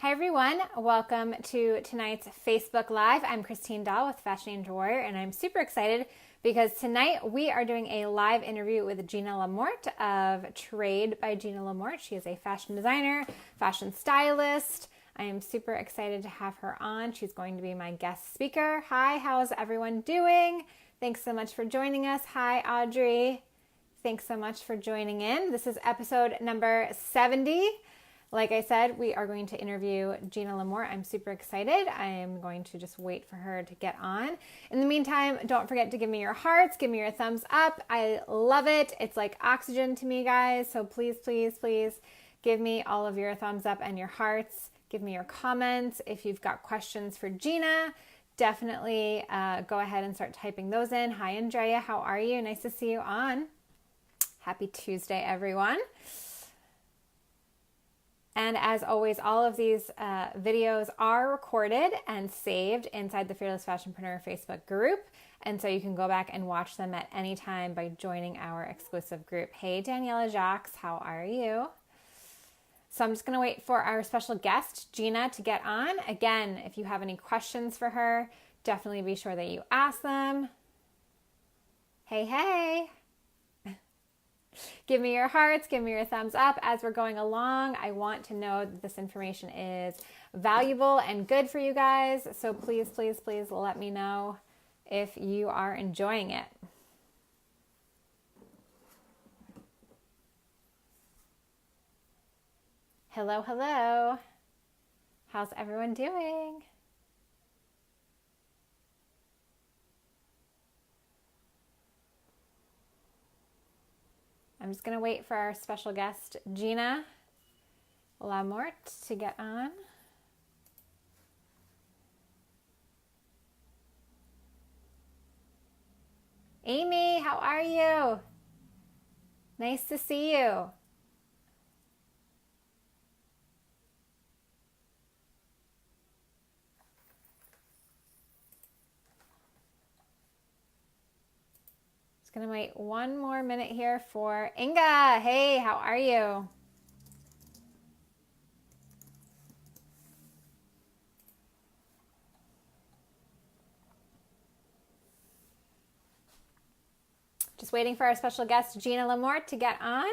Hi everyone, welcome to tonight's Facebook Live. I'm Christine Daal with Fashionista Warrior, and I'm super excited because tonight we are doing a live interview with Gina LaMorte of Trade by Gina LaMorte. She is a fashion designer, fashion stylist. I am super excited to have her on. She's going to be my guest speaker. Hi, how's everyone doing? Thanks so much for joining us. Hi, Audrey. Thanks so much for joining in. This is episode number 70. Like I said, we are going to interview Gina LaMorte. I'm super excited. I am going to just wait for her to get on. In the meantime, don't forget to give me your hearts, give me your thumbs up. I love it. It's like oxygen to me, guys. So please, please, please give me all of your thumbs up and your hearts. Give me your comments. If you've got questions for Gina, definitely go ahead and start typing those in. Hi, Andrea. How are you? Nice to see you on. Happy Tuesday, everyone. And as always, all of these videos are recorded and saved inside the Fearless Fashionpreneur Facebook group. And so you can go back and watch them at any time by joining our exclusive group. Hey, Daniela Jacques, how are you? So I'm just going to wait for our special guest, Gina, to get on. Again, if you have any questions for her, definitely be sure that you ask them. Hey, hey. Give me your hearts, give me your thumbs up as we're going along. I want to know that this information is valuable and good for you guys. So please, please, please let me know if you are enjoying it. Hello, hello. How's everyone doing? I'm just going to wait for our special guest, Gina LaMorte, to get on. Amy, how are you? Nice to see you. Gonna wait one more minute here for Inga. Hey, how are you? Just waiting for our special guest, Gina LaMorte, to get on.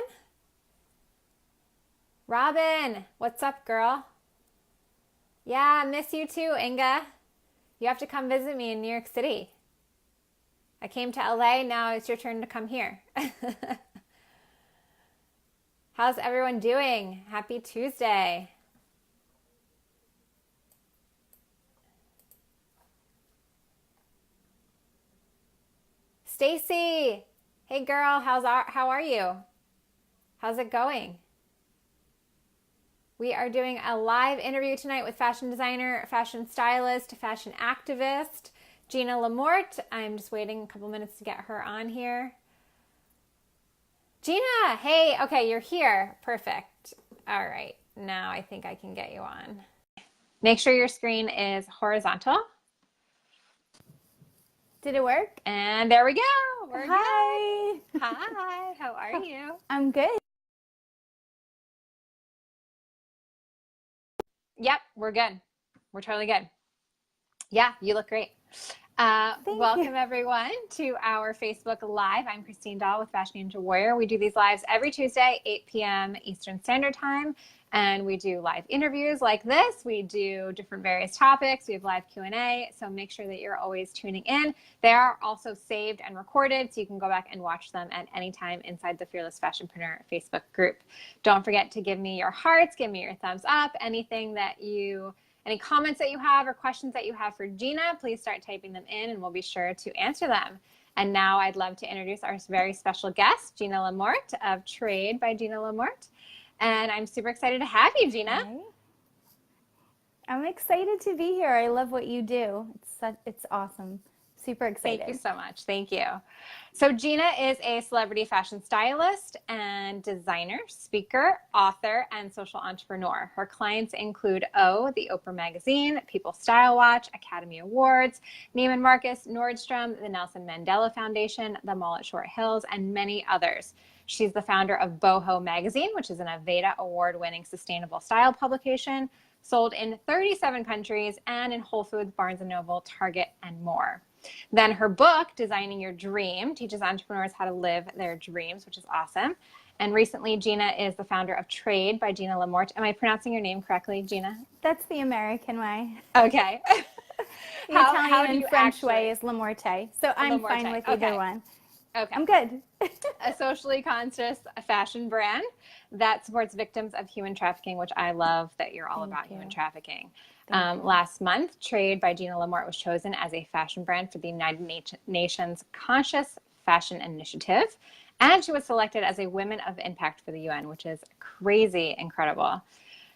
Robin, what's up, girl? Yeah, miss you too, Inga. You have to come visit me in New York City. I came to LA, now it's your turn to come here. How's everyone doing? Happy Tuesday. Stacy, hey girl, how are you? How's it going? We are doing a live interview tonight with fashion designer, fashion stylist, fashion activist, Gina LaMorte. I'm just waiting a couple minutes to get her on here. Gina, hey, okay, you're here. Perfect. All right, now I think I can get you on. Make sure your screen is horizontal. Did it work? And there we go. We're Hi. good. Hi, how are you? I'm good. Yep, we're good. We're totally good. Yeah, you look great. Welcome everyone to our Facebook Live. I'm Christine Daal with Fashionista Warrior. We do these lives every Tuesday, 8 p.m. Eastern Standard Time. And we do live interviews like this. We do different various topics. We have live Q&A. So make sure that you're always tuning in. They are also saved and recorded, so you can go back and watch them at any time inside the Fearless Fashionpreneur Facebook group. Don't forget to give me your hearts, give me your thumbs up, any comments that you have or questions that you have for Gina, please start typing them in and we'll be sure to answer them. And now I'd love to introduce our very special guest, Gina LaMorte of Trade by Gina LaMorte. And I'm super excited to have you, Gina. Hi. I'm excited to be here. I love what you do. It's awesome. Super excited. Thank you so much. Thank you. So Gina is a celebrity fashion stylist and designer, speaker, author, and social entrepreneur. Her clients include the Oprah Magazine, People Style Watch, Academy Awards, Neiman Marcus, Nordstrom, the Nelson Mandela Foundation, the Mall at Short Hills, and many others. She's the founder of Boho Magazine, which is an Aveda award-winning sustainable style publication, sold in 37 countries and in Whole Foods, Barnes & Noble, Target, and more. Then her book, Designing Your Dream, teaches entrepreneurs how to live their dreams, which is awesome. And recently, Gina is the founder of Trade by Gina LaMorte. Am I pronouncing your name correctly, Gina? That's the American way. Okay. The Italian and French way is LaMorte. So I'm fine with either one. Okay. I'm good. A socially conscious fashion brand that supports victims of human trafficking, which I love that you're all about human trafficking. Last month, Trade by Gina LaMorte was chosen as a fashion brand for the United Nations Conscious Fashion Initiative. And she was selected as a Women of Impact for the UN, which is crazy incredible.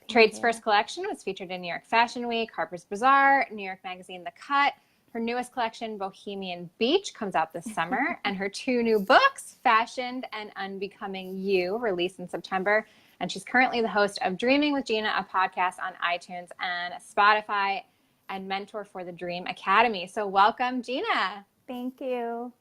Trade's first collection was featured in New York Fashion Week, Harper's Bazaar, New York Magazine, The Cut. Her newest collection, Bohemian Beach, comes out this summer. And her 2 new books, Fashioned and Unbecoming You, released in September. And she's currently the host of Dreaming with Gina, a podcast on iTunes and Spotify, and mentor for the Dream Academy. So welcome, Gina. Thank you.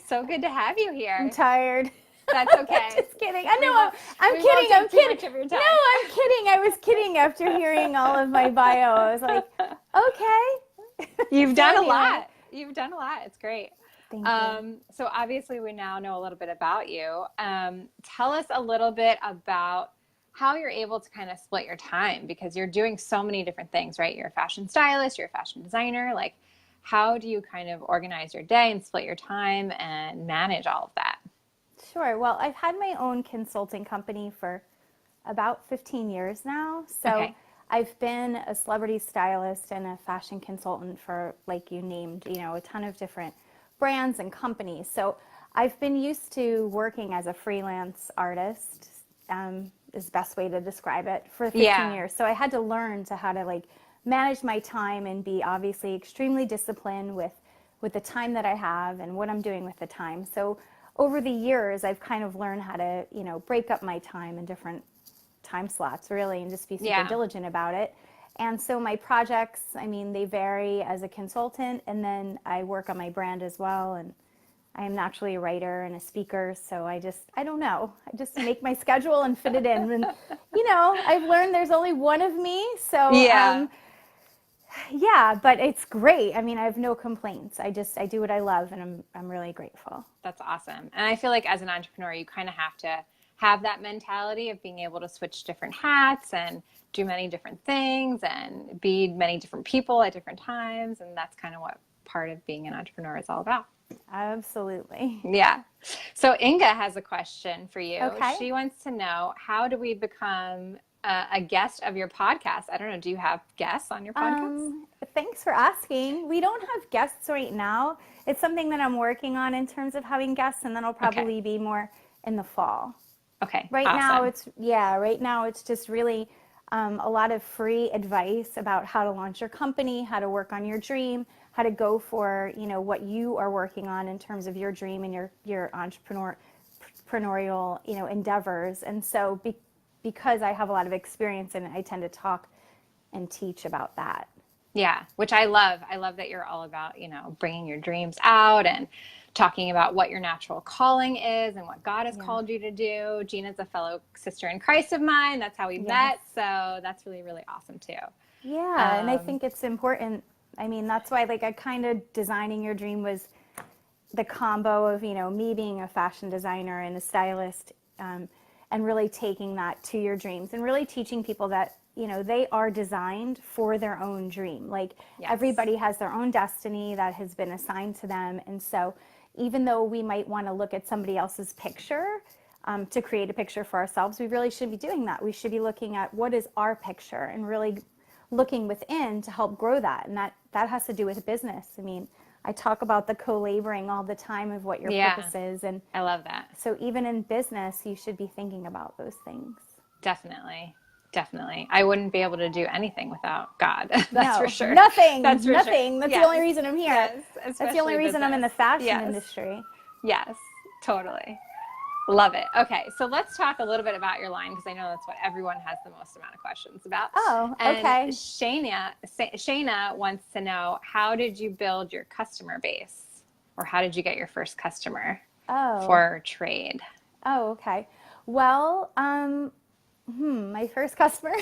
So good to have you here. I'm tired. That's okay. Just kidding. I know. I'm kidding. I'm kidding. No, I'm kidding. I was kidding after hearing all of my bio. I was like, okay. You've done a lot. You've done a lot. It's great. Thank you. So obviously we now know a little bit about you. Tell us a little bit about how you're able to kind of split your time, because you're doing so many different things, right? You're a fashion stylist, you're a fashion designer. Like, how do you kind of organize your day and split your time and manage all of that? Sure. Well, I've had my own consulting company for about 15 years now. So I've been a celebrity stylist and a fashion consultant for, like you named, a ton of different brands and companies. So I've been used to working as a freelance artist, is the best way to describe it, for 15 years. So I had to learn how to manage my time and be obviously extremely disciplined with the time that I have and what I'm doing with the time. So over the years, I've kind of learned how to, break up my time in different time slots, really, and just be super diligent about it. And so my projects, they vary as a consultant, and then I work on my brand as well. And I am naturally a writer and a speaker, so I don't know. I just make my schedule and fit it in. And, I've learned there's only one of me, so but it's great. I have no complaints. I do what I love, and I'm really grateful. That's awesome. And I feel like as an entrepreneur, you kind of have to have that mentality of being able to switch different hats and do many different things and be many different people at different times. And that's kind of what part of being an entrepreneur is all about. Absolutely. Yeah. So Inga has a question for you. Okay. She wants to know, how do we become a guest of your podcast? I don't know. Do you have guests on your podcast? Thanks for asking. We don't have guests right now. It's something that I'm working on in terms of having guests, and then I'll probably be more in the fall. Okay. Right now it's just really a lot of free advice about how to launch your company, how to work on your dream, how to go for, what you are working on in terms of your dream and your entrepreneurial, endeavors. And so because I have a lot of experience in it, I tend to talk and teach about that. Yeah, which I love. I love that you're all about, bringing your dreams out and talking about what your natural calling is and what God has called you to do. Gina's a fellow sister in Christ of mine. That's how we met. So that's really, really awesome too. Yeah, and I think it's important. That's why I kind of designing your dream was the combo of, me being a fashion designer and a stylist, and really taking that to your dreams and really teaching people that, they are designed for their own dream. Everybody has their own destiny that has been assigned to them. And so even though we might want to look at somebody else's picture to create a picture for ourselves, we really shouldn't be doing that. We should be looking at what is our picture and really looking within to help grow that. And that has to do with business. I talk about the co-laboring all the time of what your purpose is. And I love that. So even in business, you should be thinking about those things. Definitely. I wouldn't be able to do anything without God. That's for sure. Nothing. That's for nothing. Sure. That's the only reason I'm here. Yes, that's the only reason I'm in the fashion industry. Yes, totally. Love it. Okay, so let's talk a little bit about your line, because I know that's what everyone has the most amount of questions about. Oh, and okay. Shayna wants to know, how did you build your customer base, or how did you get your first customer for Trade? Oh, okay. Well, my first customer,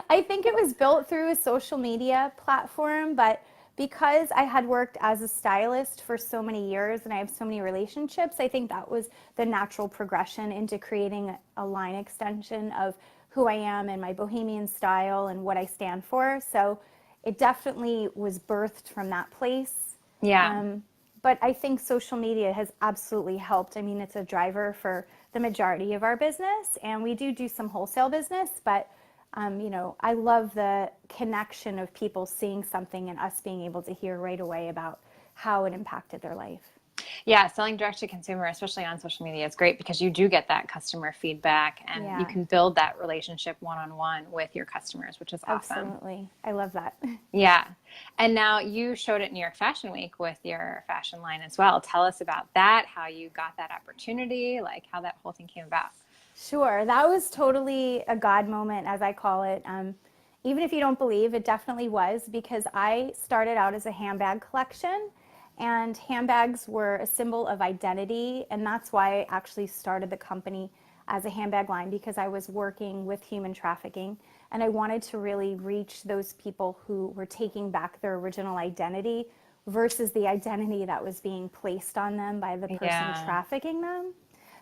I I think it was built through a social media platform, but because I had worked as a stylist for so many years and I have so many relationships, I think that was the natural progression into creating a line extension of who I am and my bohemian style and what I stand for. So it definitely was birthed from that place. Yeah. But I think social media has absolutely helped. I mean, it's a driver for the majority of our business, and we do some wholesale business, but I love the connection of people seeing something and us being able to hear right away about how it impacted their life. Yeah, selling direct to consumer, especially on social media, is great because you do get that customer feedback and you can build that relationship one-on-one with your customers, which is awesome. Absolutely. I love that. Yeah. And now you showed at New York Fashion Week with your fashion line as well. Tell us about that, how you got that opportunity, like how that whole thing came about. Sure. That was totally a God moment, as I call it. Even if you don't believe, it definitely was, because I started out as a handbag collection, and handbags were a symbol of identity. And that's why I actually started the company as a handbag line, because I was working with human trafficking and I wanted to really reach those people who were taking back their original identity versus the identity that was being placed on them by the person trafficking them.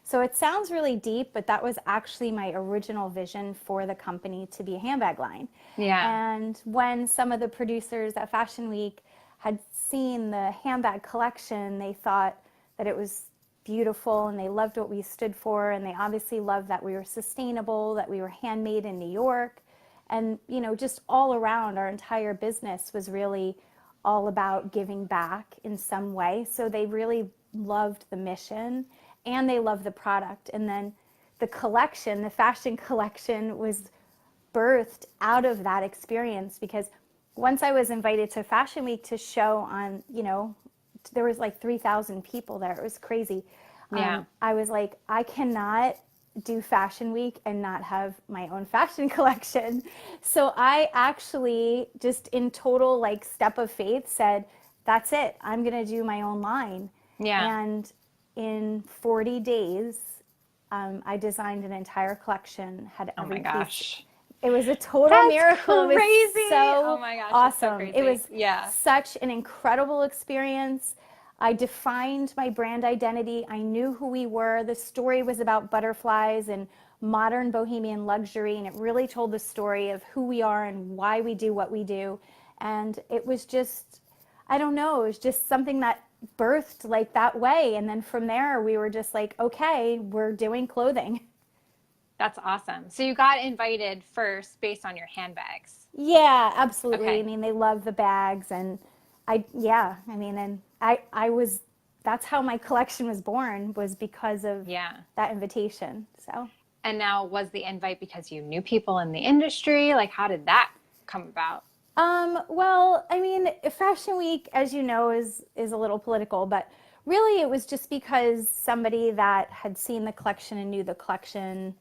So it sounds really deep, but that was actually my original vision for the company, to be a handbag line. Yeah. And when some of the producers at Fashion Week had seen the handbag collection, they thought that it was beautiful and they loved what we stood for, and they obviously loved that we were sustainable, that we were handmade in New York. And, just all around, our entire business was really all about giving back in some way. So they really loved the mission and they loved the product. And then the collection, the fashion collection, was birthed out of that experience, because once I was invited to Fashion Week to show on, there was like 3,000 people there. It was crazy. Yeah. I was like, I cannot do Fashion Week and not have my own fashion collection. So I actually, just in total step of faith, said, that's it. I'm going to do my own line. Yeah. And in 40 days, I designed an entire collection, had every Oh my gosh. piece. It was a total miracle. Crazy. It was so oh my gosh, awesome. So it was yeah. such an incredible experience. I defined my brand identity. I knew who we were. The story was about butterflies and modern bohemian luxury, and it really told the story of who we are and why we do what we do. And it was just, I don't know, it was just something that birthed like that way. And then from there, we were just like, okay, we're doing clothing. That's awesome. So you got invited first based on your handbags. Yeah, absolutely. Okay. I mean, they love the bags, and I was, that's how my collection was born, was because of that invitation. So. And now, was the invite because you knew people in the industry? Like, how did that come about? Well, I mean, Fashion Week, as you know, is a little political, but really it was just because somebody that had seen the collection and knew the collection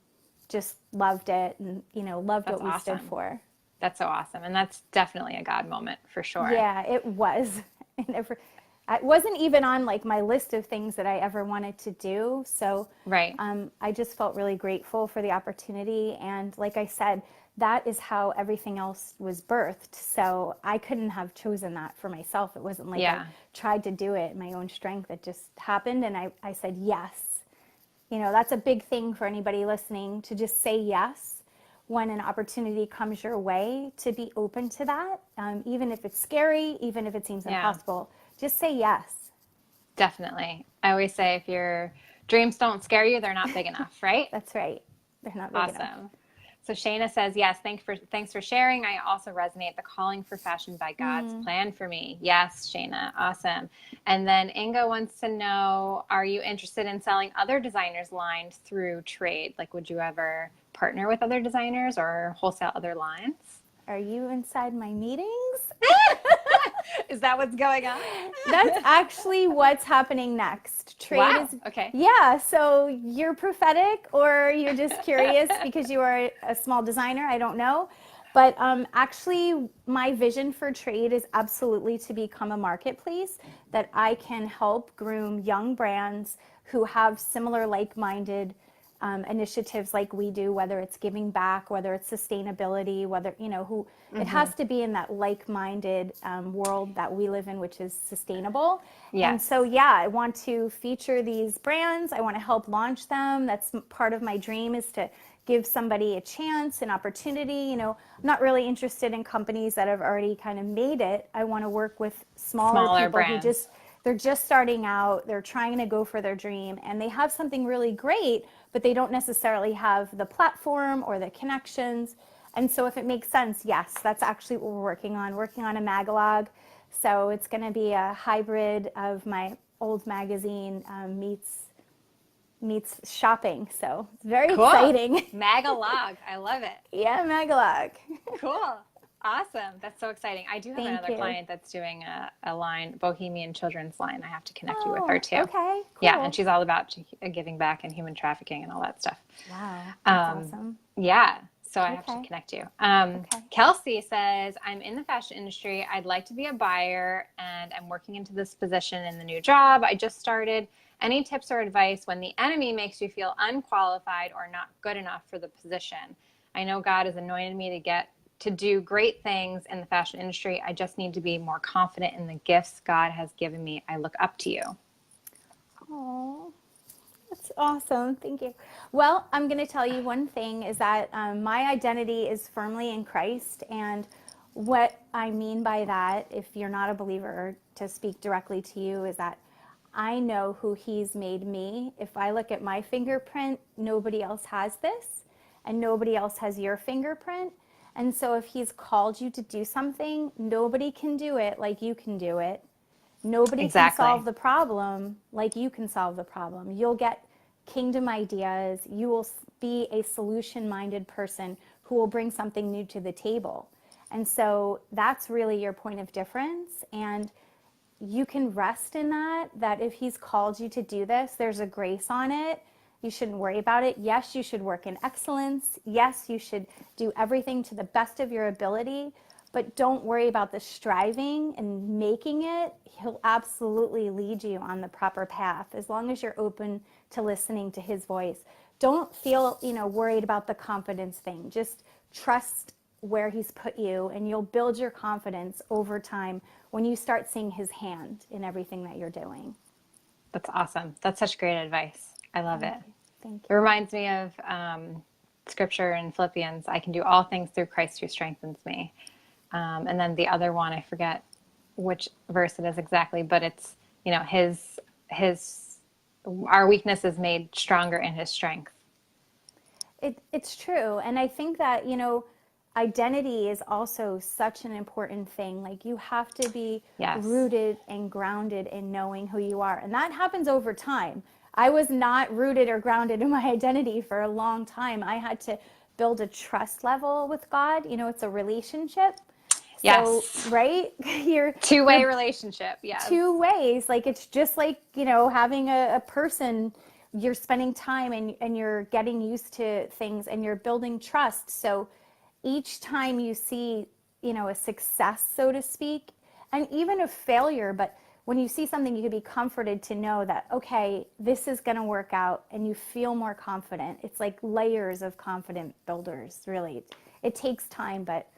just loved it, and, loved what we stood for. That's so awesome. And that's definitely a God moment for sure. Yeah, it was. It wasn't even on my list of things that I ever wanted to do. So right. I just felt really grateful for the opportunity. And like I said, that is how everything else was birthed. So I couldn't have chosen that for myself. It wasn't like I tried to do it in my own strength. It just happened. And I said yes. That's a big thing for anybody listening, to just say yes when an opportunity comes your way, to be open to that. Even if it's scary, even if it seems impossible, just say yes. Definitely. I always say, if your dreams don't scare you, they're not big enough, right? That's right. They're not big enough. Awesome. So Shayna says, yes, thanks for sharing. I also resonate. The calling for fashion by God's plan for me. Yes, Shayna. Awesome. And then Inga wants to know, are you interested in selling other designers' lines through trade? Like, would you ever partner with other designers or wholesale other lines? Are you inside my meetings? Is that what's going on? That's actually what's happening next. Trade is okay. Yeah, so you're prophetic, or you're just curious because you are a small designer, I don't know. But actually, my vision for trade is absolutely to become a marketplace that I can help groom young brands who have similar like-minded initiatives like we do, whether it's giving back, whether it's sustainability, whether, it has to be in that like-minded world that we live in, which is sustainable. Yes. And so, yeah, I want to feature these brands. I want to help launch them. That's part of my dream, is to give somebody a chance, an opportunity. I'm not really interested in companies that have already kind of made it. I want to work with smaller people brands. who they're just starting out, they're trying to go for their dream, and they have something really great, but they don't necessarily have the platform or the connections. And so if it makes sense, yes, that's actually what we're working on a magalog. So it's going to be a hybrid of my old magazine meets shopping. So it's very exciting. Magalog. I love it. Yeah, magalog. Cool. Awesome. That's so exciting. I do have another client that's doing a line, Bohemian children's line. I have to connect you with her too. Okay, cool. Yeah, and she's all about giving back and human trafficking and all that stuff. Wow, that's awesome. Yeah, so I have to connect you. Kelsey says, I'm in the fashion industry. I'd like to be a buyer, and I'm working into this position in the new job I just started. Any tips or advice when the enemy makes you feel unqualified or not good enough for the position? I know God has anointed me to do great things in the fashion industry. I just need to be more confident in the gifts God has given me. I look up to you. Oh, that's awesome. Thank you. Well, I'm going to tell you one thing is that my identity is firmly in Christ. And what I mean by that, if you're not a believer, to speak directly to you, is that I know who He's made me. If I look at my fingerprint, nobody else has this, and nobody else has your fingerprint. And so if He's called you to do something, nobody can do it like you can do it. Nobody can solve the problem like you can solve the problem. You'll get kingdom ideas. You will be a solution-minded person who will bring something new to the table. And so that's really your point of difference. And you can rest in that if He's called you to do this, there's a grace on it. You shouldn't worry about it. Yes, you should work in excellence. Yes, you should do everything to the best of your ability, but don't worry about the striving and making it. He'll absolutely lead you on the proper path as long as you're open to listening to His voice. Don't feel, worried about the confidence thing. Just trust where He's put you, and you'll build your confidence over time when you start seeing His hand in everything that you're doing. That's awesome. That's such great advice. I love it. Thank you. It reminds me of scripture in Philippians. I can do all things through Christ who strengthens me. And then the other one, I forget which verse it is exactly, but it's, our weakness is made stronger in His strength. It's true. And I think that, identity is also such an important thing. Like, you have to be rooted and grounded in knowing who you are. And that happens over time. I was not rooted or grounded in my identity for a long time. I had to build a trust level with God. It's a relationship. Yes. So, right? Two-way relationship. Yes. Two ways. Like, it's just like, having a person, you're spending time and you're getting used to things and you're building trust. So each time you see, a success, so to speak, and even a failure, but when you see something, you can be comforted to know that, okay, this is going to work out, and you feel more confident. It's like layers of confident builders, really. It takes time, but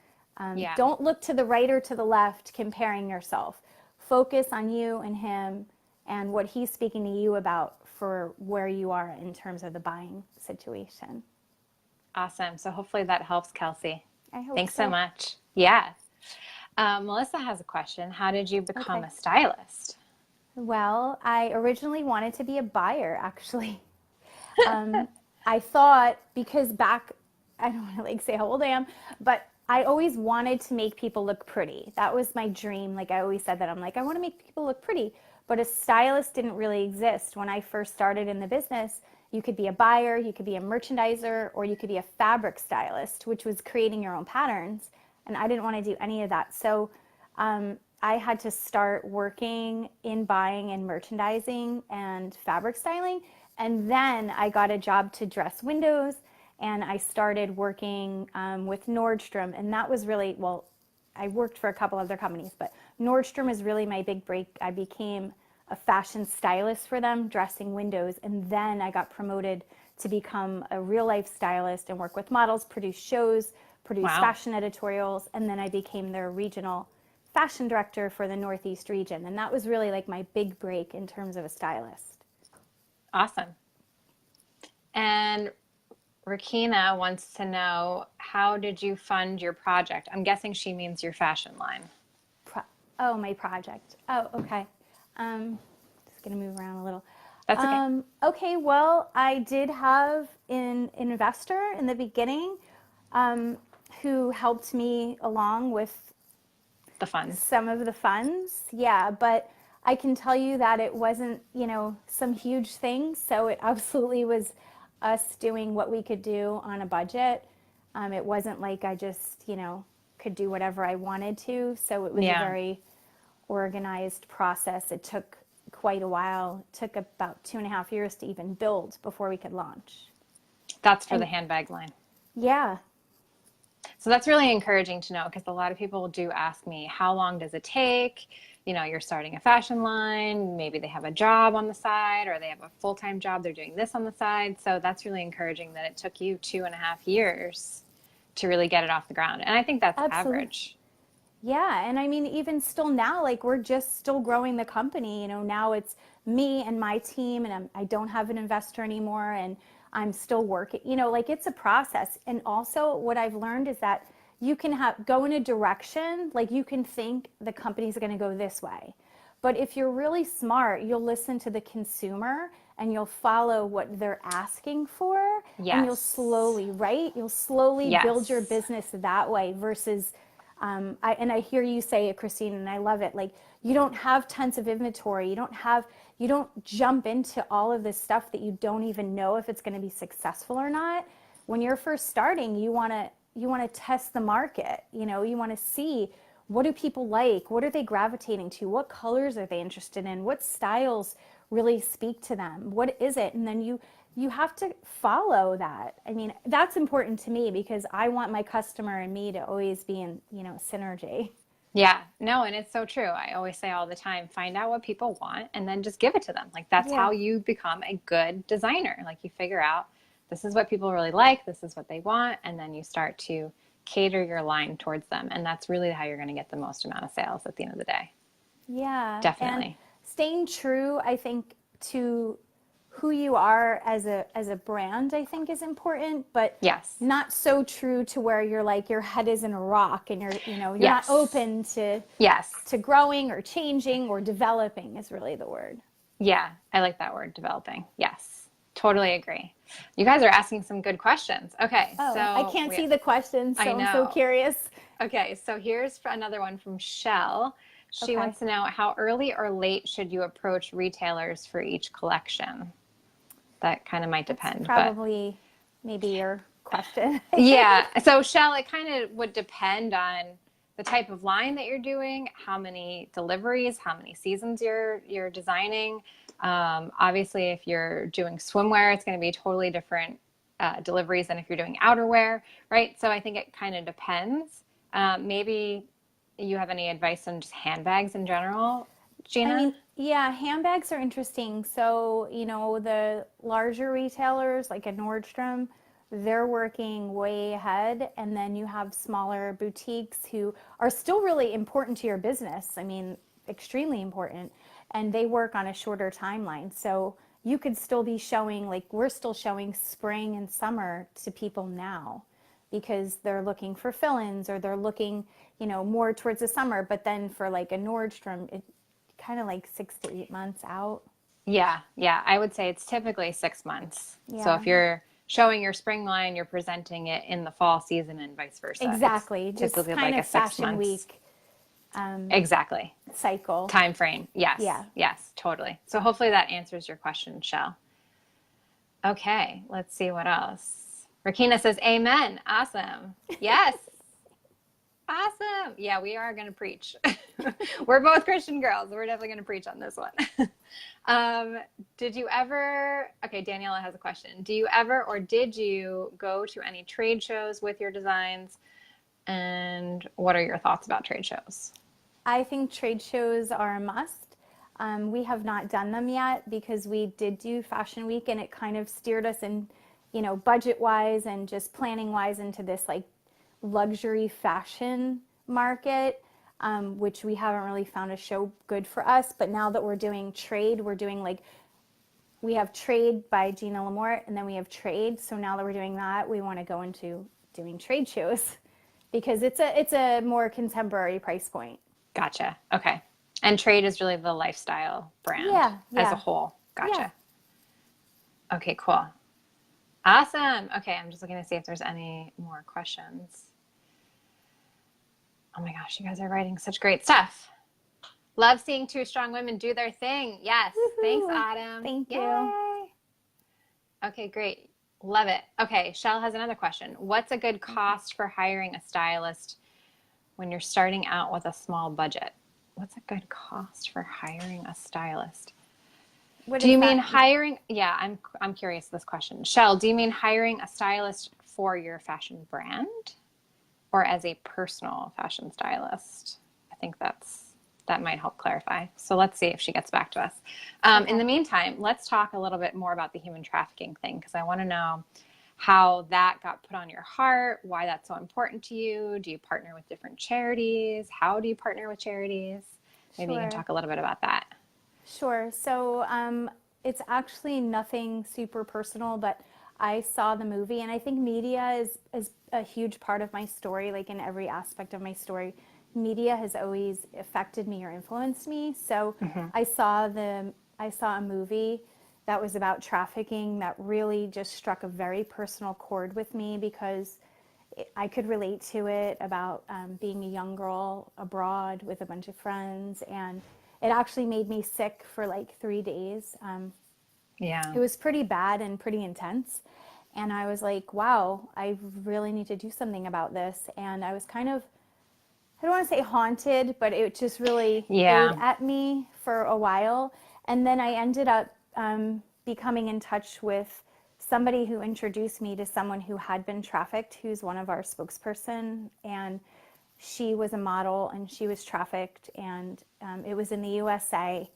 don't look to the right or to the left comparing yourself. Focus on you and Him and what He's speaking to you about for where you are in terms of the buying situation. Awesome. So hopefully that helps, Kelsey. I hope Thanks so much. Yeah. Melissa has a question. How did you become a stylist? Well, I originally wanted to be a buyer, actually. I thought, because back, I don't want to say how old I am, but I always wanted to make people look pretty. That was my dream. Like, I always said that. I'm like, I want to make people look pretty. But a stylist didn't really exist. When I first started in the business, you could be a buyer, you could be a merchandiser, or you could be a fabric stylist, which was creating your own patterns. And I didn't want to do any of that. So I had to start working in buying and merchandising and fabric styling. And then I got a job to dress windows, and I started working with Nordstrom. And that was really, well, I worked for a couple other companies, but Nordstrom is really my big break. I became a fashion stylist for them, dressing windows. And then I got promoted to become a real life stylist and work with models, produce shows, produce Wow. fashion editorials. And then I became their regional fashion director for the Northeast region. And that was really like my big break in terms of a stylist. Awesome. And Rakina wants to know, how did you fund your project? I'm guessing she means your fashion line. My project. Oh, okay. Just going to move around a little. That's okay. Okay, well, I did have an investor in the beginning who helped me along with The funds. some of the funds. Yeah, but I can tell you that it wasn't, some huge things. So it absolutely was us doing what we could do on a budget. It wasn't like I just, could do whatever I wanted to. So it was a very organized process. It took quite a while. It took about 2.5 years to even build before we could launch. That's for the handbag line. Yeah. So that's really encouraging to know, because a lot of people do ask me, how long does it take? You're starting a fashion line, maybe they have a job on the side, or they have a full-time job, they're doing this on the side. So that's really encouraging that it took you 2.5 years to really get it off the ground. And I think that's average. Yeah, and I mean, even still now, like we're just still growing the company. Now it's me and my team, and I don't have an investor anymore, and I'm still working. Like it's a process. And also, what I've learned is that you can go in a direction, like you can think the company's going to go this way, but if you're really smart, you'll listen to the consumer and you'll follow what they're asking for, and you'll slowly, build your business that way versus. I hear you say it, Christine, and I love it. Like you don't have tons of inventory. You don't jump into all of this stuff that you don't even know if it's going to be successful or not. When you're first starting, you want to test the market. You want to see, what do people like? What are they gravitating to? What colors are they interested in? What styles really speak to them? What is it? And then you have to follow that. I mean, that's important to me because I want my customer and me to always be in, synergy. Yeah, no, and it's so true. I always say all the time, find out what people want and then just give it to them. Like that's how you become a good designer. Like you figure out, this is what people really like, this is what they want, and then you start to cater your line towards them. And that's really how you're going to get the most amount of sales at the end of the day. Yeah. Definitely. And staying true, I think, to who you are as a brand, I think is important, but not so true to where you're like, your head is in a rock and you're not open to growing or changing or developing is really the word. Yeah. I like that word, developing. Yes. Totally agree. You guys are asking some good questions. Okay. Oh, so I can't see the questions, so I'm so curious. Okay. So here's another one from Shell. She wants to know, how early or late should you approach retailers for each collection? That kind of might depend. That's probably maybe your question. Yeah. So Shell, it kind of would depend on the type of line that you're doing, how many deliveries, how many seasons you're designing. Obviously, if you're doing swimwear, it's going to be totally different deliveries than if you're doing outerwear, right? So I think it kind of depends. Maybe you have any advice on just handbags in general, Gina? I mean, yeah, handbags are interesting. So, the larger retailers like a Nordstrom, they're working way ahead. And then you have smaller boutiques who are still really important to your business. I mean, extremely important. And they work on a shorter timeline. So you could still be showing, like we're still showing spring and summer to people now because they're looking for fill-ins or they're looking, more towards the summer. But then for like a Nordstrom, it kind of like 6 to 8 months out. Yeah. I would say it's typically 6 months. Yeah. So if you're showing your spring line, you're presenting it in the fall season and vice versa. Exactly. It's just typically kind like of a 6 fashion months. week. Cycle. Time frame. Yes. Yeah. Yes, totally. So hopefully that answers your question, Shell. Okay. Let's see what else. Rakina says, amen. Awesome. Yes. Awesome. Yeah, we are going to preach. We're both Christian girls. We're definitely going to preach on this one. Did you ever, okay, Daniela has a question. Do you ever, or did you go to any trade shows with your designs? And what are your thoughts about trade shows? I think trade shows are a must. We have not done them yet because we did do Fashion Week and it kind of steered us in budget wise and just planning wise into this like luxury fashion market, which we haven't really found a show good for us. But now that we're doing trade, we're doing like, we have trade by Gina LaMorte, and then we have trade. So now that we're doing that, we want to go into doing trade shows because it's a more contemporary price point. Gotcha. Okay. And trade is really the lifestyle brand as a whole. Gotcha. Yeah. Okay, cool. Awesome. Okay, I'm just looking to see if there's any more questions. Oh my gosh, you guys are writing such great stuff. Love seeing two strong women do their thing. Yes. Woo-hoo. Thanks, Autumn. Thank you. Yay. Okay, great. Love it. Okay, Shell has another question. What's a good cost for hiring a stylist when you're starting out with a small budget? What's a good cost for hiring a stylist? Do you mean hiring? Yeah, I'm curious this question. Shell, do you mean hiring a stylist for your fashion brand or as a personal fashion stylist? I think that might help clarify. So let's see if she gets back to us. Okay. In the meantime, let's talk a little bit more about the human trafficking thing, because I want to know how that got put on your heart, why that's so important to you. Do you partner with different charities? How do you partner with charities? Maybe you can talk a little bit about that. Sure. So it's actually nothing super personal, but I saw the movie, and I think media is a huge part of my story, like in every aspect of my story. Media has always affected me or influenced me. So I saw a movie that was about trafficking that really just struck a very personal chord with me because I could relate to it about being a young girl abroad with a bunch of friends, and it actually made me sick for like 3 days. It was pretty bad and pretty intense. And I was like, wow, I really need to do something about this. And I was kind of, I don't want to say haunted, but it just really ate at me for a while. And then I ended up becoming in touch with somebody who introduced me to someone who had been trafficked, who's one of our spokesperson. And she was a model and she was trafficked, and it was in the USA.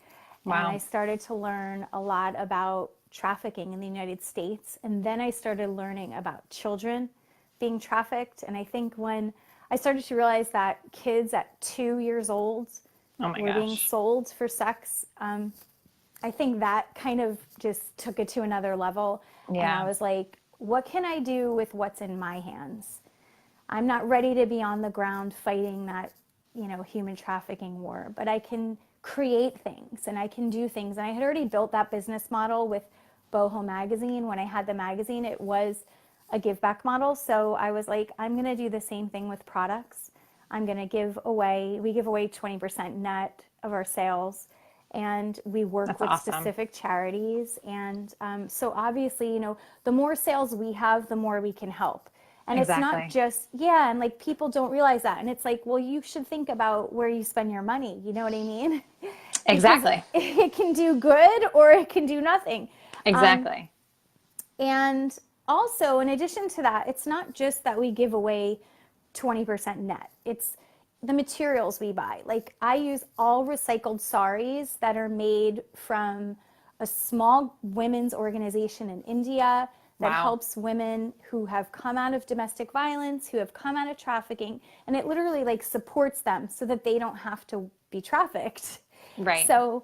Wow. And I started to learn a lot about trafficking in the United States. And then I started learning about children being trafficked. And I think when I started to realize that kids at 2 years old were being sold for sex, I think that kind of just took it to another level. Yeah. And I was like, what can I do with what's in my hands? I'm not ready to be on the ground fighting that, human trafficking war, but I can create things and I can do things. And I had already built that business model with Boho magazine. When I had the magazine, it was a give back model. So I was like, I'm going to do the same thing with products. I'm going to we give away 20% net of our sales, and we work with specific charities. And so obviously, the more sales we have, the more we can help. And it's not just, and like people don't realize that. And it's like, well, you should think about where you spend your money. You know what I mean? Exactly. It can do good or it can do nothing. Exactly. And also, in addition to that, it's not just that we give away 20% net. It's the materials we buy. Like I use all recycled saris that are made from a small women's organization in India that helps women who have come out of domestic violence, who have come out of trafficking, and it literally like supports them so that they don't have to be trafficked. Right. So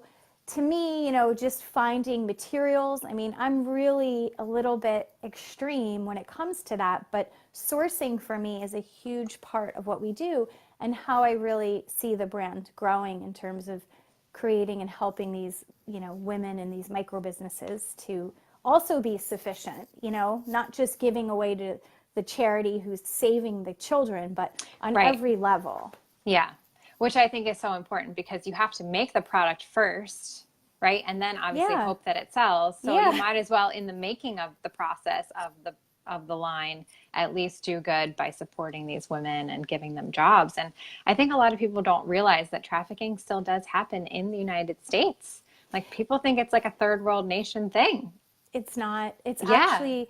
to me, just finding materials, I mean, I'm really a little bit extreme when it comes to that, but sourcing for me is a huge part of what we do and how I really see the brand growing in terms of creating and helping these, women and these micro businesses to also be sufficient, not just giving away to the charity who's saving the children, but on every level. Yeah. Which I think is so important because you have to make the product first, right? And then obviously hope that it sells. So you might as well, in the making of the process of the line, at least do good by supporting these women and giving them jobs. And I think a lot of people don't realize that trafficking still does happen in the United States. Like people think it's like a third world nation thing. It's not. It's actually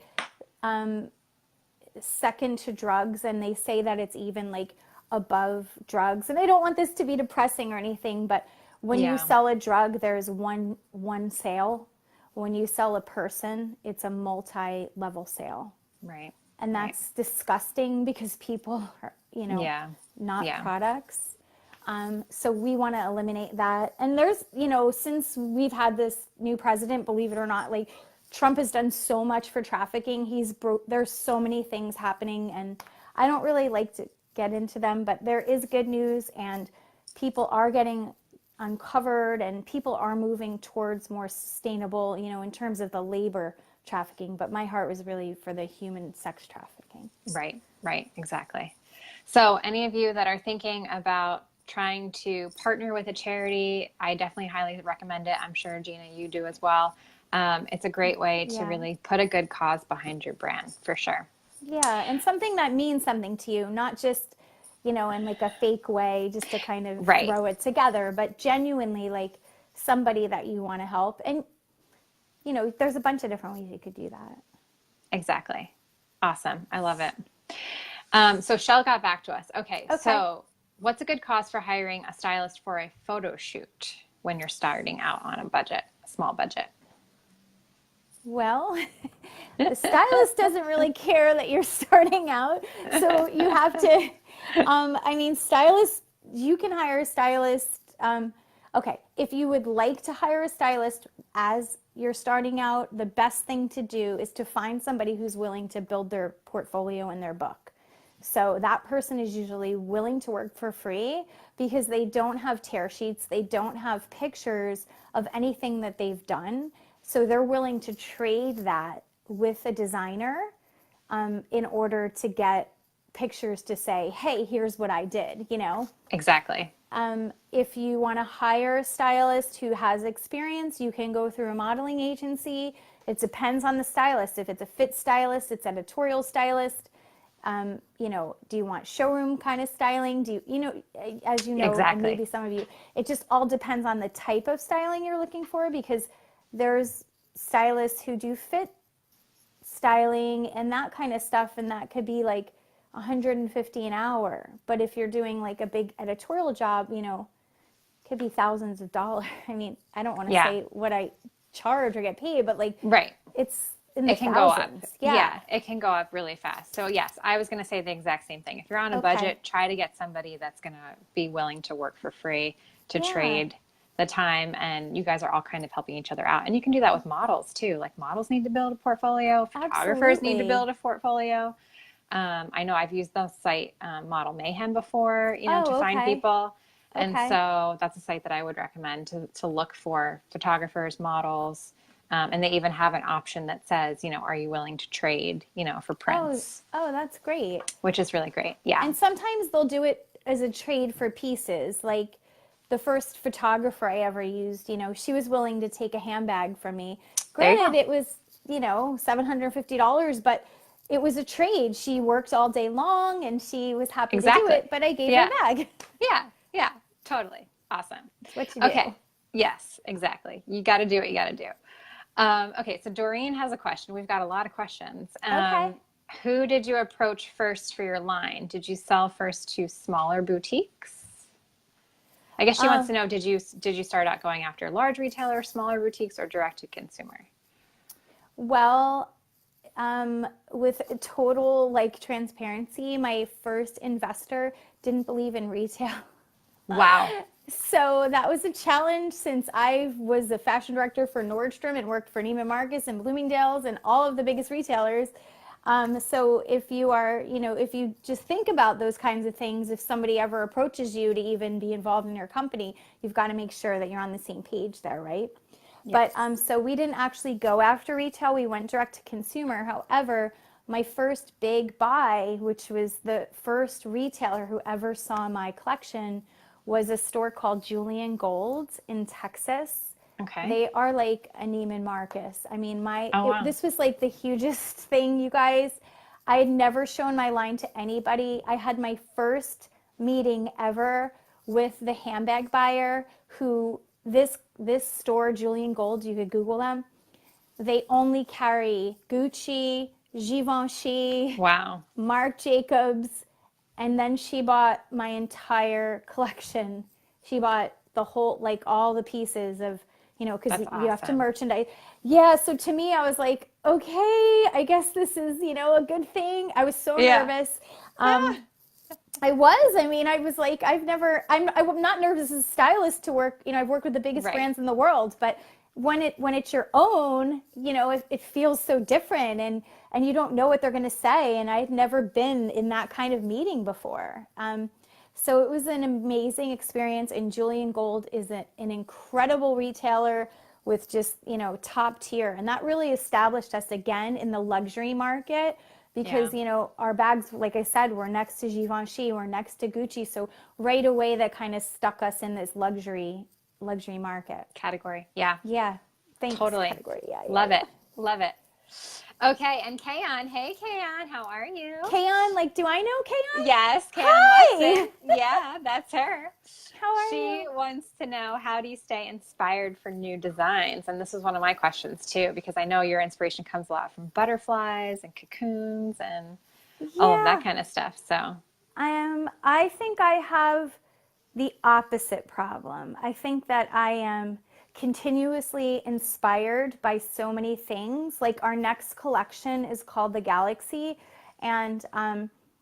second to drugs, and they say that it's even like above drugs. And I don't want this to be depressing or anything, but when you sell a drug, there's one sale. when you sell a person, it's a multi-level sale. Right. And that's disgusting because people are, not products. So we want to eliminate that. And there's, since we've had this new president, believe it or not, like Trump has done so much for trafficking. There's so many things happening, and I don't really like to get into them, but there is good news, and people are getting uncovered, and people are moving towards more sustainable, in terms of the labor trafficking. But my heart was really for the human sex trafficking. Right, exactly. So any of you that are thinking about trying to partner with a charity, I definitely highly recommend it. I'm sure, Gina, you do as well. It's a great way to really put a good cause behind your brand, for sure. Yeah, and something that means something to you, not just, in like a fake way, just to kind of throw it together, but genuinely like somebody that you want to help. And, there's a bunch of different ways you could do that. Exactly. Awesome. I love it. So Shell got back to us. Okay. So what's a good cause for hiring a stylist for a photo shoot when you're starting out on a small budget? Well, the stylist doesn't really care that you're starting out. So you have to, stylists, you can hire a stylist. If you would like to hire a stylist as you're starting out, the best thing to do is to find somebody who's willing to build their portfolio in their book. So that person is usually willing to work for free because they don't have tear sheets. They don't have pictures of anything that they've done. So they're willing to trade that with a designer in order to get pictures to say, hey, here's what I did, Exactly. If you want to hire a stylist who has experience, you can go through a modeling agency. It depends on the stylist. If it's a fit stylist, it's editorial stylist. Do you want showroom kind of styling? As you know, and maybe some of you, it just all depends on the type of styling you're looking for, because there's stylists who do fit styling and that kind of stuff, and that could be like $150 an hour. But if you're doing like a big editorial job, it could be thousands of dollars. I don't want to say what I charge or get paid, but like it's in the thousands. Go up. Yeah, it can go up really fast. So yes, I was going to say the exact same thing. If you're on a budget, try to get somebody that's going to be willing to work for free, to trade the time, and you guys are all kind of helping each other out. And you can do that with models too. Like models need to build a portfolio, photographers need to build a portfolio. I know I've used the site Model Mayhem before, to find people. And so that's a site that I would recommend to look for photographers, models. And they even have an option that says, are you willing to trade, for prints? Oh, that's great. Which is really great. Yeah. And sometimes they'll do it as a trade for pieces. Like the first photographer I ever used, she was willing to take a handbag from me. Granted, it was, $750, but it was a trade. She worked all day long and she was happy to do it, but I gave her a bag. Yeah, totally. Awesome. That's what you do. Okay. Yes, exactly. You got to do what you got to do. Okay, so Doreen has a question. We've got a lot of questions. Who did you approach first for your line? Did you sell first to smaller boutiques? I guess she wants to know, did you start out going after large retailers, smaller boutiques, or direct to consumer? Well, with total transparency, my first investor didn't believe in retail. Wow. So that was a challenge, since I was a fashion director for Nordstrom and worked for Neiman Marcus and Bloomingdale's and all of the biggest retailers. So if you are, if you just think about those kinds of things, if somebody ever approaches you to even be involved in your company, you've got to make sure that you're on the same page there, right? Yes. But so we didn't actually go after retail. We went direct to consumer. However, my first big buy, which was the first retailer who ever saw my collection, was a store called Julian Gold's in Texas. Okay. They are like a Neiman Marcus. Wow. This was like the hugest thing, you guys. I had never shown my line to anybody. I had my first meeting ever with the handbag buyer, who this store, Julian Gold, you could Google them. They only carry Gucci, Givenchy, Marc Jacobs, and then she bought my entire collection. She bought the whole, all the pieces of because That's you have to awesome. merchandise. Yeah. So to me, I was like, okay, I guess this is, a good thing. I was so Yeah. nervous. I was. I mean, I was like, I'm not nervous as a stylist to work. I've worked with the biggest Right. brands in the world, but when it's your own, it feels so different, and you don't know what they're going to say. And I had never been in that kind of meeting before. So it was an amazing experience. And Julian Gold is an incredible retailer with just, top tier. And that really established us again in the luxury market Yeah. because, our bags, like I said, were next to Givenchy, we're next to Gucci. So right away, that kind of stuck us in this luxury market. Category. Yeah. Yeah. Thanks, Totally. category. Yeah, yeah, Love yeah. it. Love it. Okay. And Kayon. Hey, Kayon. How are you? Kayon, like, do I know Kayon? Yes, Kayon Hi. Watson. Yeah, that's her. How are She you? wants to know, how do you stay inspired for new designs? And this is one of my questions too, because I know your inspiration comes a lot from butterflies and cocoons and all of that Yeah. kind of stuff. So, I think I have the opposite problem. I think that I am continuously inspired by so many things. Like our next collection is called The Galaxy, and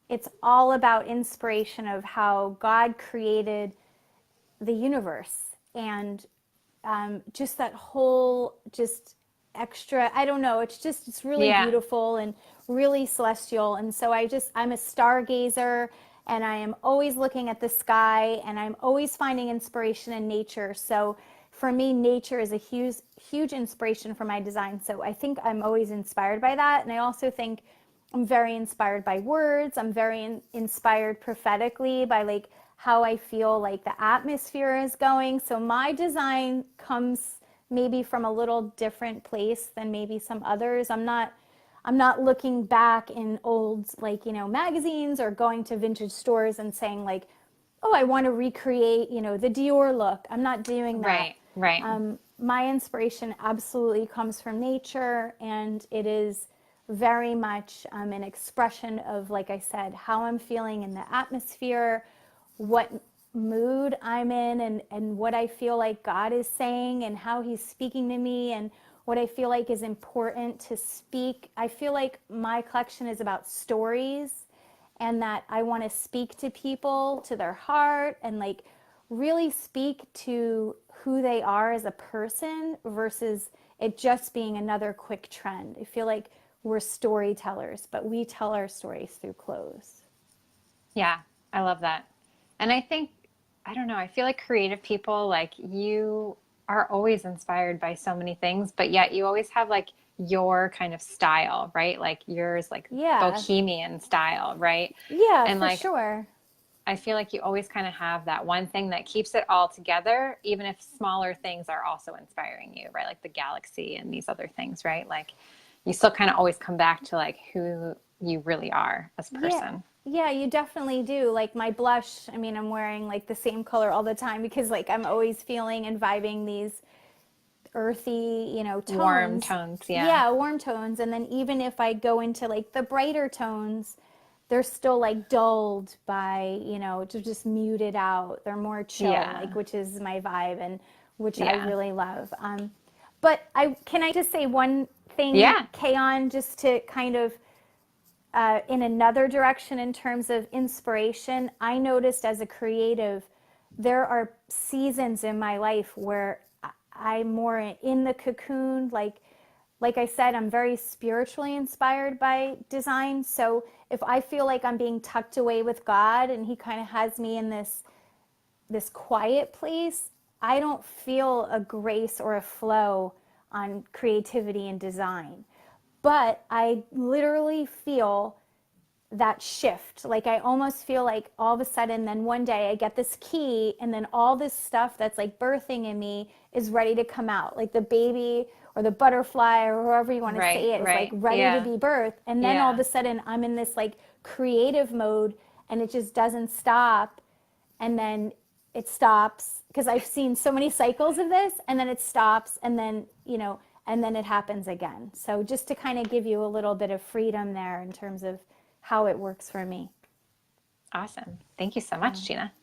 it's all about inspiration of how God created the universe and just that whole just extra, I don't know, it's really yeah, beautiful and really celestial. And so I'm a stargazer, and I am always looking at the sky, and I'm always finding inspiration in nature. So for me, nature is a huge inspiration for my design. So I think I'm always inspired by that. And I also think I'm very inspired by words. I'm very inspired prophetically by like how I feel like the atmosphere is going. So my design comes maybe from a little different place than maybe some others. I'm not looking back in old like, magazines or going to vintage stores and saying like, oh, I want to recreate, the Dior look. I'm not doing that. right, right. My inspiration absolutely comes from nature, and it is very much an expression of, like I said, how I'm feeling in the atmosphere, what mood I'm in, and what I feel like God is saying and how he's speaking to me and what I feel like is important to speak. I feel like my collection is about stories, and that I want to speak to people, to their heart, and like really speak to who they are as a person versus it just being another quick trend. I feel like we're storytellers, but we tell our stories through clothes. Yeah, I love that. And I think, I don't know, I feel like creative people, like you are always inspired by so many things, but yet you always have like your kind of style, right? Like yours, like Yeah, bohemian style, right? yeah, And for like, sure. I feel like you always kind of have that one thing that keeps it all together, even if smaller things are also inspiring you, right? Like the galaxy and these other things, right? Like you still kind of always come back to like who you really are as a Yeah. person. Yeah, you definitely do. Like my blush, I mean, I'm wearing like the same color all the time because like I'm always feeling and vibing these earthy, Warm tones. tones, yeah. Yeah, warm tones. And then even if I go into like the brighter tones, they're still like dulled by, just muted out. They're more chill, like Yeah. which is my vibe and which I Yeah. really love. But can I just say one thing, Yeah. Kayon, just to kind of in another direction in terms of inspiration. I noticed as a creative, there are seasons in my life where I'm more in the cocoon. Like I said, I'm very spiritually inspired by design. So if I feel like I'm being tucked away with God and he kind of has me in this quiet place, I don't feel a grace or a flow on creativity and design. But I literally feel that shift. Like I almost feel like all of a sudden, then one day I get this key, and then all this stuff that's like birthing in me is ready to come out. Like the baby or the butterfly or however you want to Right. say it is like Right. ready to Yeah. be birthed. And then all of Yeah. a sudden I'm in this like creative mode, and it just doesn't stop. And then it stops because I've seen so many cycles of this, and then it stops, and then, and then it happens again. So just to kind of give you a little bit of freedom there in terms of how it works for me. Awesome. Thank you so much, Gina.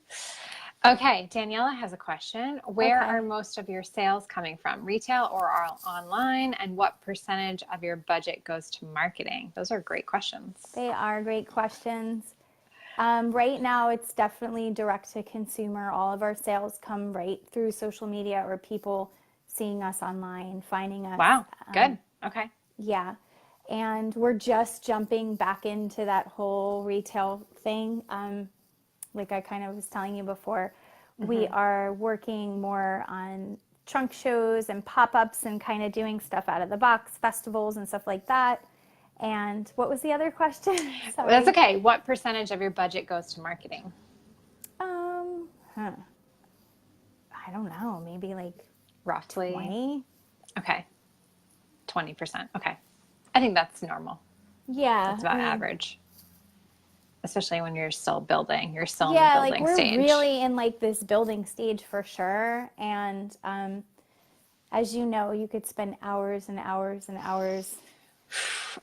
Okay, Daniela has a question. Where Okay. are most of your sales coming from? Retail or online? And what percentage of your budget goes to marketing? Those are great questions. They are great questions. Right now, it's definitely direct to consumer. All of our sales come right through social media or people seeing us online, finding us. Wow, good. Okay. Yeah. And we're just jumping back into that whole retail thing. Like I kind of was telling you before, we are working more on trunk shows and pop-ups and kind of doing stuff out of the box, festivals and stuff like that. And what was the other question? Sorry. That's okay. What percentage of your budget goes to marketing? I don't know, maybe like Roughly. 20. Okay. 20%. Okay. I think that's normal. Yeah. That's about average. Especially when you're still building. You're still in the Yeah, building like we're stage. really in like this building stage for sure. And as you know, you could spend hours and hours and hours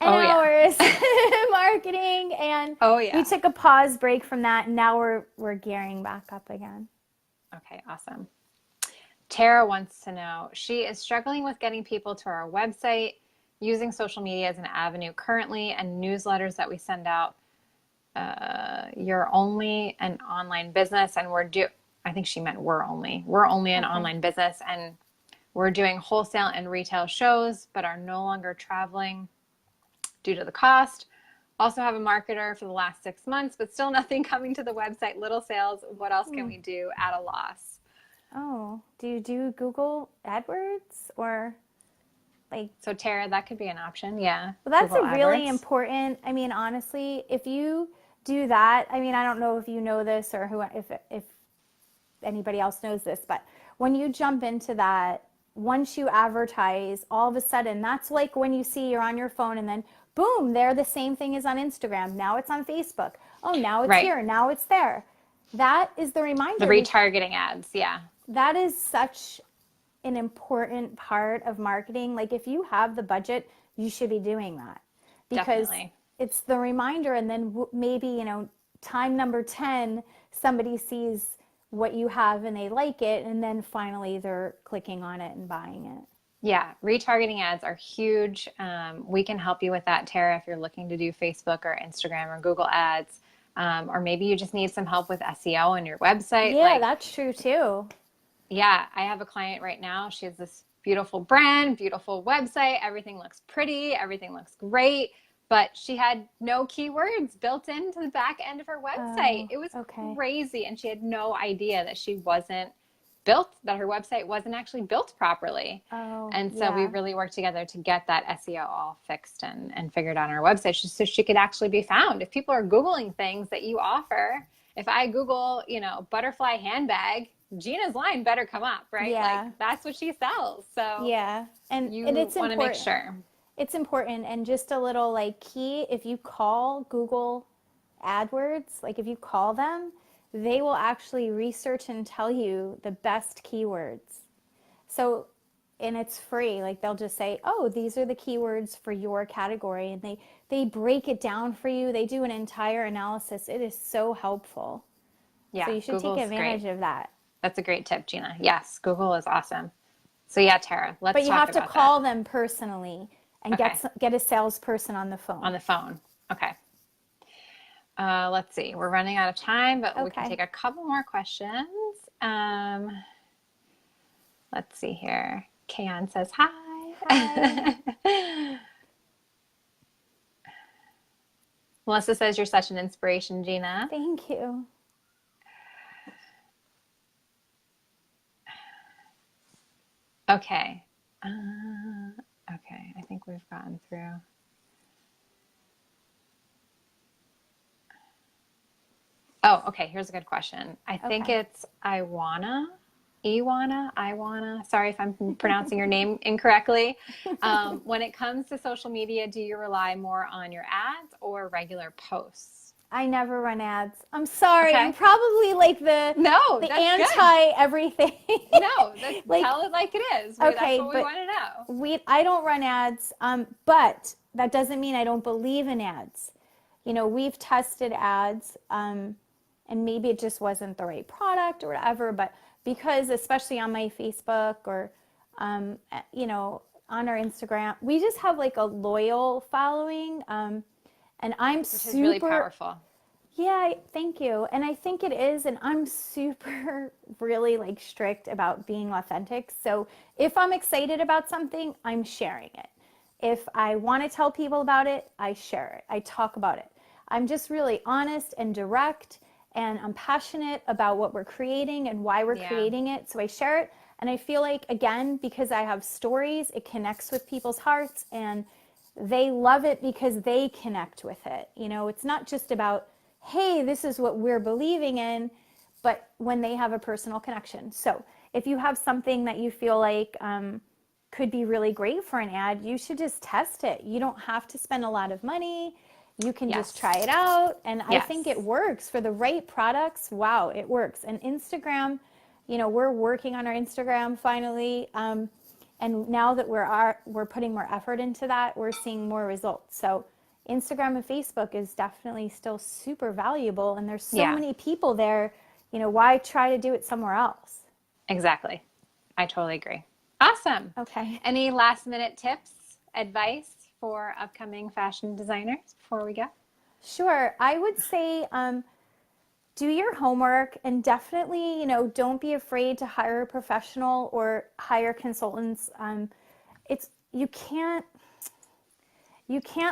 and hours marketing. And we took a pause break from that, and now we're gearing back up again. Okay, awesome. Tara wants to know, she is struggling with getting people to our website, using social media as an avenue currently, and newsletters that we send out. You're only an online business, and I think she meant we're only an online business, and we're doing wholesale and retail shows, but are no longer traveling due to the cost. Also have a marketer for the last 6 months, but still nothing coming to the website. Little sales. What else can we do at a loss? Oh, do you do Google AdWords or like? So Tara, that could be an option. Yeah. Well, that's Google a really AdWords. important. I mean, honestly, if you do that, I mean, I don't know if you know this or if anybody else knows this, but when you jump into that, once you advertise, all of a sudden, that's like when you see you're on your phone and then boom, they're the same thing as on Instagram. Now it's on Facebook. Oh, now it's here. Now it's there. That is the reminder. The retargeting ads. Yeah. That is such an important part of marketing. Like if you have the budget, you should be doing that because Definitely. It's the reminder. And then maybe, time number 10, somebody sees what you have and they like it. And then finally they're clicking on it and buying it. Yeah. Retargeting ads are huge. We can help you with that, Tara, if you're looking to do Facebook or Instagram or Google ads. Or maybe you just need some help with SEO on your website. Yeah, that's true too. Yeah, I have a client right now. She has this beautiful brand, beautiful website. Everything looks pretty. Everything looks great. But she had no keywords built into the back end of her website. It was crazy. And she had no idea that that her website wasn't actually built properly. And so we really worked together to get that SEO all fixed and figured out on our website so she could actually be found. If people are Googling things that you offer, if I Google, butterfly handbag, Gina's line better come up, right? Yeah. Like that's what she sells. So yeah, and it's want to make important. sure. It's important. And just a little key, if you call Google AdWords, if you call them, they will actually research and tell you the best keywords. So, and it's free. They'll just say, oh, these are the keywords for your category. And they break it down for you. They do an entire analysis. It is so helpful. Yeah. So you should take advantage of that. That's a great tip, Gina. Yes. Google is awesome. So yeah, Tara, let's talk about that. But you have to call them personally and get a salesperson on the phone. On the phone. Okay. Let's see. We're running out of time, but we can take a couple more questions. Let's see here. Kayan says hi. Hi. Melissa says you're such an inspiration, Gina. Thank you. Okay. Okay. I think we've gotten through. Oh, okay. Here's a good question. I think it's Iwana. Sorry if I'm pronouncing your name incorrectly. When it comes to social media, do you rely more on your ads or regular posts? I never run ads. I'm sorry. Okay. I'm probably the anti everything. No, tell it like it is. That's what we want to know. I don't run ads, but that doesn't mean I don't believe in ads. We've tested ads, and and maybe it just wasn't the right product or whatever, but because especially on my Facebook or, you know, on our Instagram, we just have like a loyal following. And I'm Which is really powerful. Yeah, thank you. And I think it is. And I'm super really like strict about being authentic. So if I'm excited about something, I'm sharing it. If I want to tell people about it, I share it. I talk about it. I'm just really honest and direct, and I'm passionate about what we're creating and why we're creating it. So I share it. And I feel like, again, because I have stories, it connects with people's hearts, and they love it because they connect with it. You know, it's not just about, hey, this is what we're believing in, but when they have a personal connection. So if you have something that you feel like could be really great for an ad, you should just test it. You don't have to spend a lot of money. You can just try it out. And I think it works for the right products. Wow, it works. And Instagram, you know, we're working on our Instagram finally. And now that we're putting more effort into that, we're seeing more results. So Instagram and Facebook is definitely still super valuable. And there's so many people there, you know, why try to do it somewhere else? Exactly. I totally agree. Awesome. Okay. Any last minute tips, advice for upcoming fashion designers before we go? Sure. I would say do your homework, and definitely, you know, don't be afraid to hire a professional or hire consultants. You can't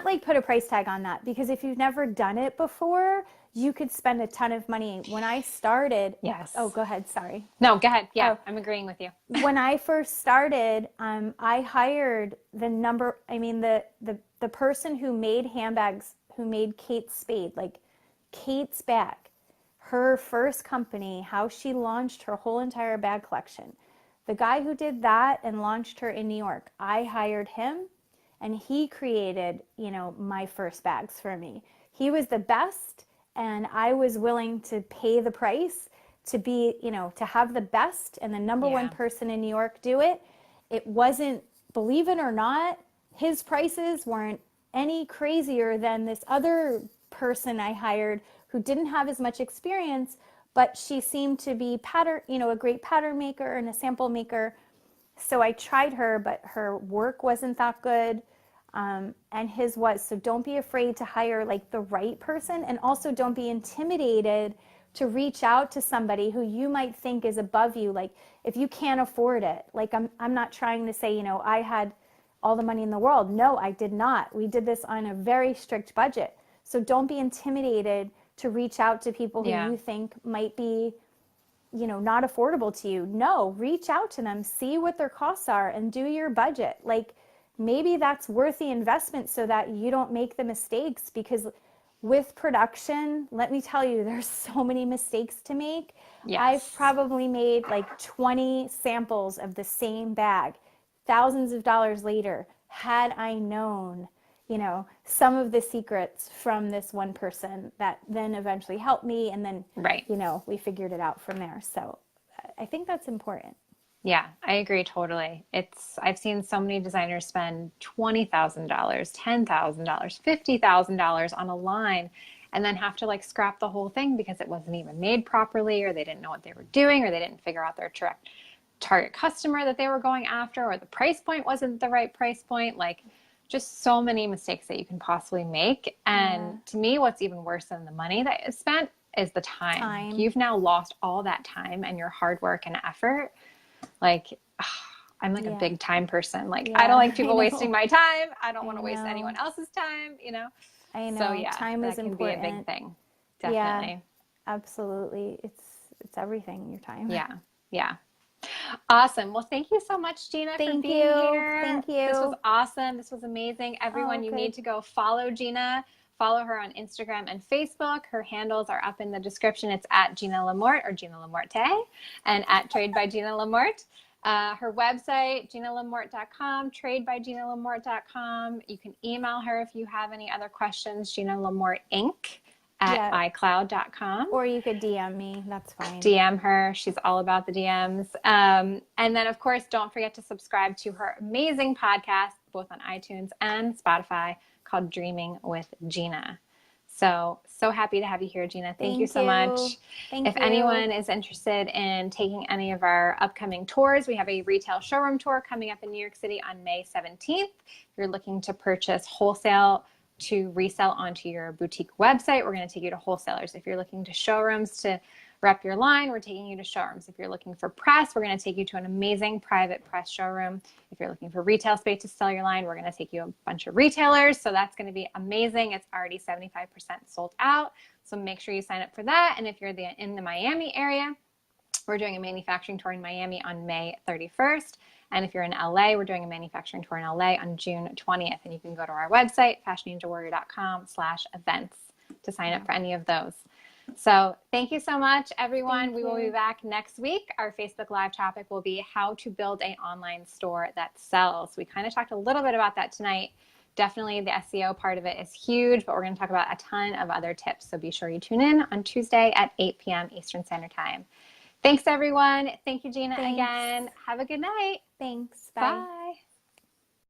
like put a price tag on that, because if you've never done it before, you could spend a ton of money. When I started, oh, go ahead. Sorry. No, go ahead. Yeah, I'm agreeing with you. When I first started, I hired the person who made handbags, who made Kate Spade, like Kate's bag, her first company, how she launched her whole entire bag collection. The guy who did that and launched her in New York, I hired him, and he created, you know, my first bags for me. He was the best, and I was willing to pay the price to be, you know, to have the best and the number one person in New York do it. It wasn't, believe it or not, his prices weren't any crazier than this other person I hired who didn't have as much experience, but she seemed to be a great pattern maker and a sample maker. So I tried her, but her work wasn't that good. And his was. So don't be afraid to hire like the right person, and also don't be intimidated to reach out to somebody who you might think is above you. Like if you can't afford it, like I'm not trying to say, you know, I had all the money in the world. No, I did not. We did this on a very strict budget. So don't be intimidated to reach out to people who you think might be, you know, not affordable to you. No, reach out to them, see what their costs are, and do your budget. Like maybe that's worth the investment so that you don't make the mistakes, because with production, let me tell you, there's so many mistakes to make. I've probably made like 20 samples of the same bag, thousands of dollars later, had I known, you know, some of the secrets from this one person that then eventually helped me. And then, you know, we figured it out from there. So I think that's important. Yeah, I agree totally. I've seen so many designers spend $20,000, $10,000, $50,000 on a line, and then have to like scrap the whole thing because it wasn't even made properly, or they didn't know what they were doing, or they didn't figure out their target customer that they were going after, or the price point wasn't the right price point. Like just so many mistakes that you can possibly make. And to me, what's even worse than the money that is spent is the time. You've now lost all that time and your hard work and effort. Like, I'm like a big time person. Like, I don't like people wasting my time. I don't want to waste anyone else's time, you know? I know. So yeah, time is important. Be a big thing. Definitely. Yeah, absolutely. It's everything, your time. Yeah. Yeah. Awesome. Well, thank you so much, Gina, for being here. Thank you. This was awesome. This was amazing. Everyone, you need to go follow Gina. Follow her on Instagram and Facebook. Her handles are up in the description. It's at Gina LaMorte or Gina LaMorte, and at Trade by Gina LaMorte. Her website, GinaLaMorte.com, TradeByGinaLaMorte.com. You can email her if you have any other questions, GinaLaMorteInc at iCloud.com. Or you could DM me. That's fine. DM her. She's all about the DMs. And then, of course, don't forget to subscribe to her amazing podcast, both on iTunes and Spotify, called Dreaming with Gina. So happy to have you here, Gina. Thank you so much. Thank if you. anyone is interested in taking any of our upcoming tours, we have a retail showroom tour coming up in New York City on May 17th. If you're looking to purchase wholesale to resell onto your boutique website, we're going to take you to wholesalers. If you're looking to showrooms to rep your line, we're taking you to showrooms. If you're looking for press, we're going to take you to an amazing private press showroom. If you're looking for retail space to sell your line, we're going to take you a bunch of retailers. So that's going to be amazing. It's already 75% sold out. So make sure you sign up for that. And if you're in the Miami area, we're doing a manufacturing tour in Miami on May 31st. And if you're in LA, we're doing a manufacturing tour in LA on June 20th. And you can go to our website, fashionninjawarrior.com/events to sign up for any of those. So thank you so much, everyone. We will be back next week. Our Facebook Live topic will be how to build an online store that sells. We kind of talked a little bit about that tonight. Definitely the SEO part of it is huge, but we're going to talk about a ton of other tips. So be sure you tune in on Tuesday at 8 p.m. Eastern Standard Time. Thanks, everyone. Thank you, Gina, again. Have a good night. Thanks. Bye. Bye.